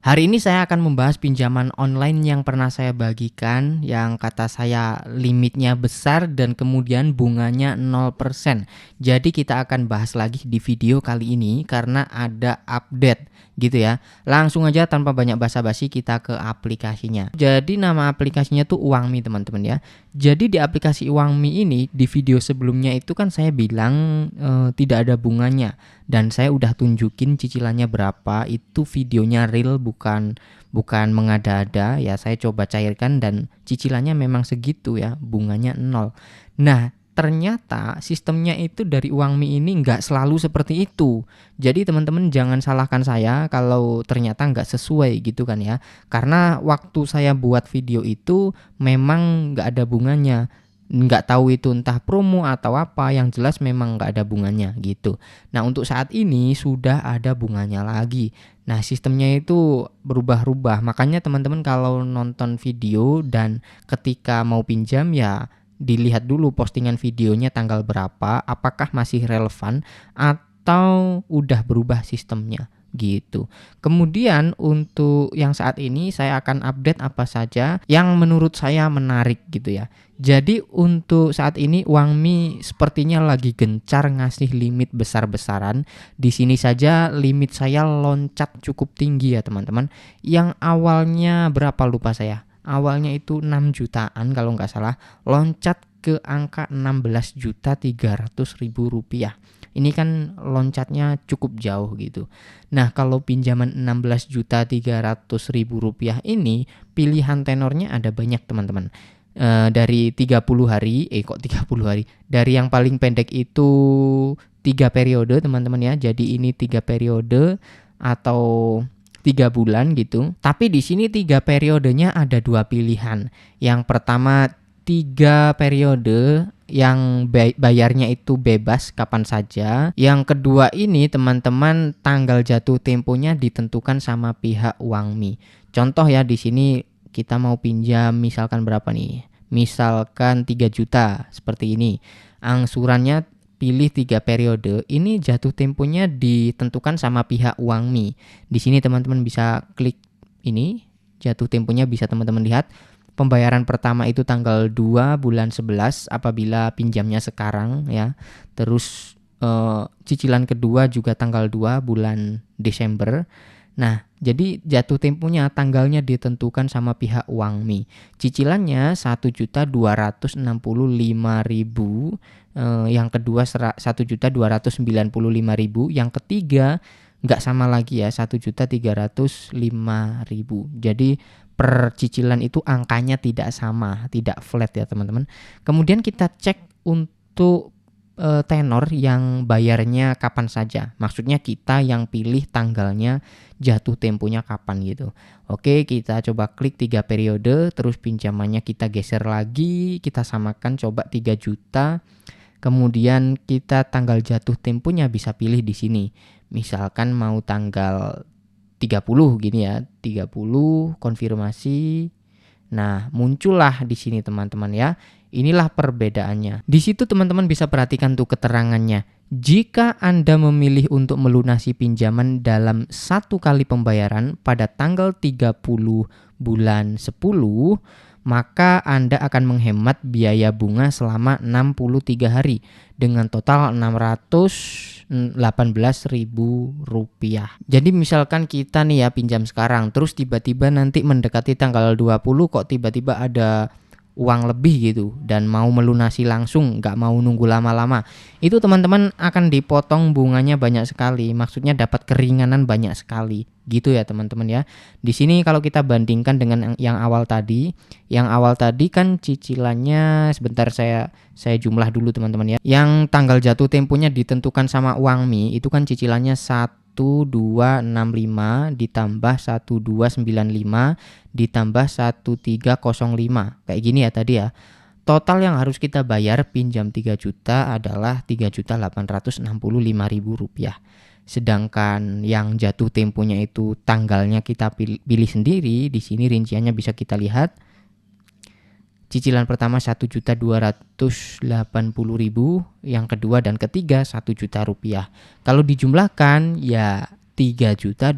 Hari ini saya akan membahas pinjaman online yang pernah saya bagikan, yang kata saya limitnya besar dan kemudian bunganya 0%. Jadi kita akan bahas lagi di video kali ini karena ada update gitu ya. Langsung aja tanpa banyak basa-basi kita ke aplikasinya. Jadi nama aplikasinya tuh Uangmi teman-teman ya. Jadi di aplikasi Uangmi ini di video sebelumnya itu kan saya bilang tidak ada bunganya. Dan saya udah tunjukin cicilannya berapa, itu videonya real bukan mengada-ada ya. Saya coba cairkan dan cicilannya memang segitu ya, bunganya 0. Nah, ternyata sistemnya itu dari Uangmi ini nggak selalu seperti itu. Jadi teman-teman jangan salahkan saya kalau ternyata nggak sesuai gitu kan ya. Karena waktu saya buat video itu memang nggak ada bunganya. Nggak tahu itu entah promo atau apa, yang jelas memang nggak ada bunganya gitu. Nah untuk saat ini sudah ada bunganya lagi. Nah sistemnya itu berubah-ubah, makanya teman-teman kalau nonton video dan ketika mau pinjam ya dilihat dulu postingan videonya tanggal berapa, apakah masih relevan atau udah berubah sistemnya gitu. Kemudian untuk yang saat ini saya akan update apa saja yang menurut saya menarik gitu ya. Jadi untuk saat ini Uangmi sepertinya lagi gencar ngasih limit besar-besaran. Di sini saja limit saya loncat cukup tinggi ya teman-teman. Yang awalnya berapa lupa saya. Awalnya itu 6 jutaan kalau nggak salah, loncat ke angka 16.300.000 rupiah. Ini kan loncatnya cukup jauh gitu. Nah kalau pinjaman 16.300.000 rupiah ini pilihan tenornya ada banyak teman-teman. Dari 30 hari, kok 30 hari? Dari yang paling pendek itu 3 periode teman-teman ya. Jadi ini 3 periode atau 3 bulan gitu. Tapi di sini 3 periodenya ada 2 pilihan. Yang pertama 3 periode yang bayarnya itu bebas kapan saja. Yang kedua ini teman-teman tanggal jatuh temponya ditentukan sama pihak Uangmi. Contoh ya di sini kita mau pinjam misalkan berapa nih? Misalkan 3 juta seperti ini. Angsurannya pilih 3 periode. Ini jatuh temponya ditentukan sama pihak Uangmi. Di sini teman-teman bisa klik ini, jatuh temponya bisa teman-teman lihat. Pembayaran pertama itu tanggal 2 bulan 11 apabila pinjamnya sekarang ya. Terus cicilan kedua juga tanggal 2 bulan Desember. Nah, jadi jatuh temponya tanggalnya ditentukan sama pihak Uangmi. Cicilannya 1.265.000, yang kedua 1.295.000, yang ketiga nggak sama lagi ya 1.305.000. Jadi per cicilan itu angkanya tidak sama, tidak flat ya teman-teman. Kemudian kita cek untuk tenor yang bayarnya kapan saja. Maksudnya kita yang pilih tanggalnya jatuh temponya kapan gitu. Oke, kita coba klik 3 periode, terus pinjamannya kita geser lagi, kita samakan coba 3 juta. Kemudian kita tanggal jatuh temponya bisa pilih di sini. Misalkan mau tanggal 30 gini ya, 30 konfirmasi. Nah, muncullah di sini teman-teman ya. Inilah perbedaannya. Di situ teman-teman bisa perhatikan tuh keterangannya. Jika Anda memilih untuk melunasi pinjaman dalam satu kali pembayaran pada tanggal 30 bulan 10, maka Anda akan menghemat biaya bunga selama 63 hari dengan total 618.000 rupiah. Jadi misalkan kita nih ya pinjam sekarang, terus tiba-tiba nanti mendekati tanggal 20 kok tiba-tiba ada uang lebih gitu dan mau melunasi langsung, nggak mau nunggu lama-lama, itu teman-teman akan dipotong bunganya banyak sekali. Maksudnya dapat keringanan banyak sekali gitu ya teman-teman ya. Di sini kalau kita bandingkan dengan yang awal tadi kan cicilannya, sebentar saya jumlah dulu teman-teman ya. Yang tanggal jatuh temponya ditentukan sama Uangmi itu kan cicilannya 1265 ditambah 1295 ditambah 1305. Kayak gini ya tadi ya. Total yang harus kita bayar pinjam 3 juta adalah 3.865.000 rupiah. Sedangkan yang jatuh temponya itu tanggalnya kita pilih sendiri. Di sini rinciannya bisa kita lihat. Cicilan pertama 1.280.000, yang kedua dan ketiga 1 juta rupiah. Kalau dijumlahkan ya 3.280.000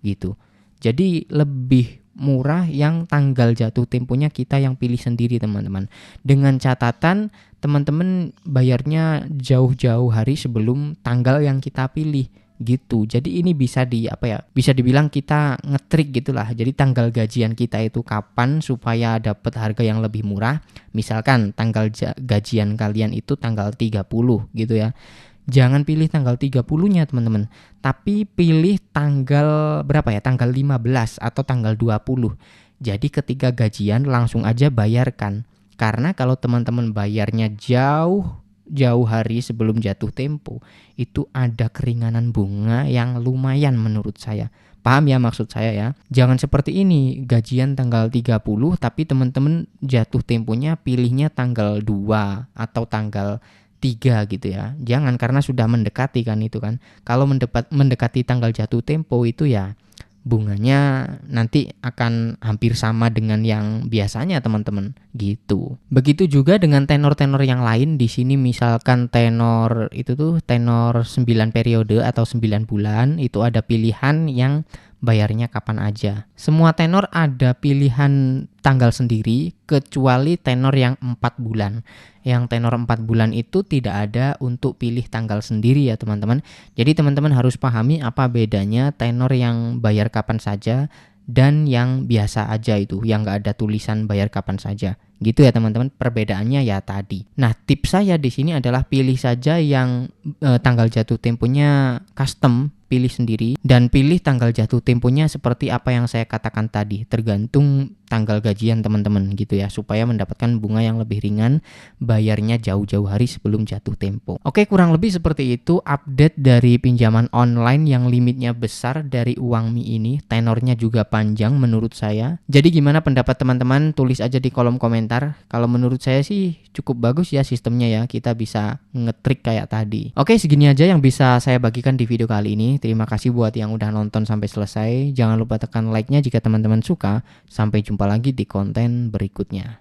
gitu. Jadi lebih murah yang tanggal jatuh temponya kita yang pilih sendiri teman-teman. Dengan catatan teman-teman bayarnya jauh-jauh hari sebelum tanggal yang kita pilih gitu. Jadi ini bisa bisa dibilang kita ngetrik gitulah. Jadi tanggal gajian kita itu kapan supaya dapat harga yang lebih murah. Misalkan tanggal gajian kalian itu tanggal 30 gitu ya. Jangan pilih tanggal 30-nya teman-teman, tapi pilih tanggal berapa ya? Tanggal 15 atau tanggal 20. Jadi ketika gajian langsung aja bayarkan. Karena kalau teman-teman bayarnya jauh hari sebelum jatuh tempo, itu ada keringanan bunga yang lumayan menurut saya. Paham ya maksud saya ya? Jangan seperti ini, gajian tanggal 30 tapi teman-teman jatuh temponya pilihnya tanggal 2 atau tanggal 3 gitu ya. Jangan, karena sudah mendekati kan itu kan. Kalau mendekati tanggal jatuh tempo itu ya bunganya nanti akan hampir sama dengan yang biasanya teman-teman gitu. Begitu juga dengan tenor-tenor yang lain di sini, misalkan tenor itu tuh tenor 9 periode atau 9 bulan itu ada pilihan yang bayarnya kapan aja. Semua tenor ada pilihan tanggal sendiri kecuali tenor yang 4 bulan. Yang tenor 4 bulan itu tidak ada untuk pilih tanggal sendiri ya teman-teman. Jadi teman-teman harus pahami apa bedanya tenor yang bayar kapan saja dan yang biasa aja itu, yang nggak ada tulisan bayar kapan saja. Gitu ya teman-teman, perbedaannya ya tadi. Nah, tips saya di sini adalah pilih saja yang tanggal jatuh temponya custom, pilih sendiri, dan pilih tanggal jatuh temponya seperti apa yang saya katakan tadi, tergantung tanggal gajian teman-teman gitu ya, supaya mendapatkan bunga yang lebih ringan, bayarnya jauh-jauh hari sebelum jatuh tempo. Oke, kurang lebih seperti itu update dari pinjaman online yang limitnya besar dari Uangmi ini, tenornya juga panjang menurut saya. Jadi gimana pendapat teman-teman? Tulis aja di kolom komentar. Kalau menurut saya sih cukup bagus ya sistemnya ya, kita bisa ngetrik kayak tadi. Oke, segini aja yang bisa saya bagikan di video kali ini. Terima kasih buat yang udah nonton sampai selesai. Jangan lupa tekan like-nya jika teman-teman suka. Sampai jumpa lagi di konten berikutnya.